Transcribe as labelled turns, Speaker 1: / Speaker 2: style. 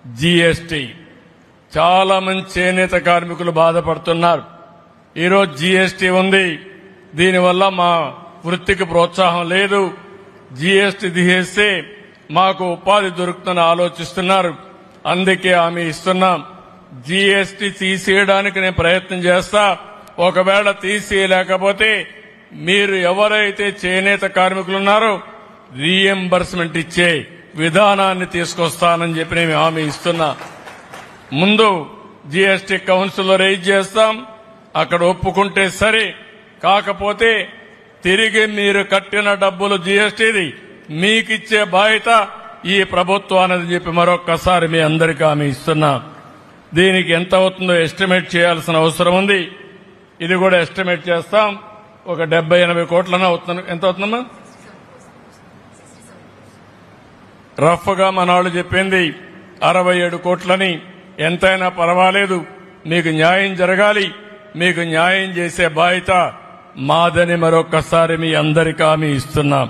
Speaker 1: GST చాలా మంది చేనేత కార్మికులు బాధపడుతున్నారు. ఈరోజు జీఎస్టీ ఉంది, దీనివల్ల మా వృత్తికి ప్రోత్సాహం లేదు. జీఎస్టీ తీసేస్తే మాకు ఉపాధి దొరుకుతుందని ఆలోచిస్తున్నారు. అందుకే హామీ ఇస్తున్నాం, జీఎస్టీ తీసేయడానికి నేను ప్రయత్నం చేస్తా. ఒకవేళ తీసేయలేకపోతే మీరు ఎవరైతే చేనేత కార్మికులు ఉన్నారో రీఎంబర్స్మెంట్ ఇచ్చే విధానాన్ని తీసుకొస్తానని చెప్పి నేను హామీ ఇస్తున్నా. ముందు జీఎస్టీ కౌన్సిల్లో రైజ్ చేస్తాం, అక్కడ ఒప్పుకుంటే సరే, కాకపోతే తిరిగి మీరు కట్టిన డబ్బులు జీఎస్టీది మీకిచ్చే బాధ్యత ఈ ప్రభుత్వానికి చెప్పి మరొక్కసారి మీ అందరికీ హామీ ఇస్తున్నా. దీనికి ఎంత అవుతుందో ఎస్టిమేట్ చేయాల్సిన అవసరం ఉంది. ఇది కూడా ఎస్టిమేట్ చేస్తాం. ఒక 70-80 కోట్లన అవుతుంది. ఎంత అవుతుందమ్మా? రఫ్ గా మన వాళ్ళు చెప్పింది 67 కోట్లని. ఎంతైనా పర్వాలేదు, మీకు న్యాయం జరగాలి. మీకు న్యాయం చేసే బాధ్యత మాదని మరొక్కసారి మీ అందరికీ హామీ ఇస్తున్నాం.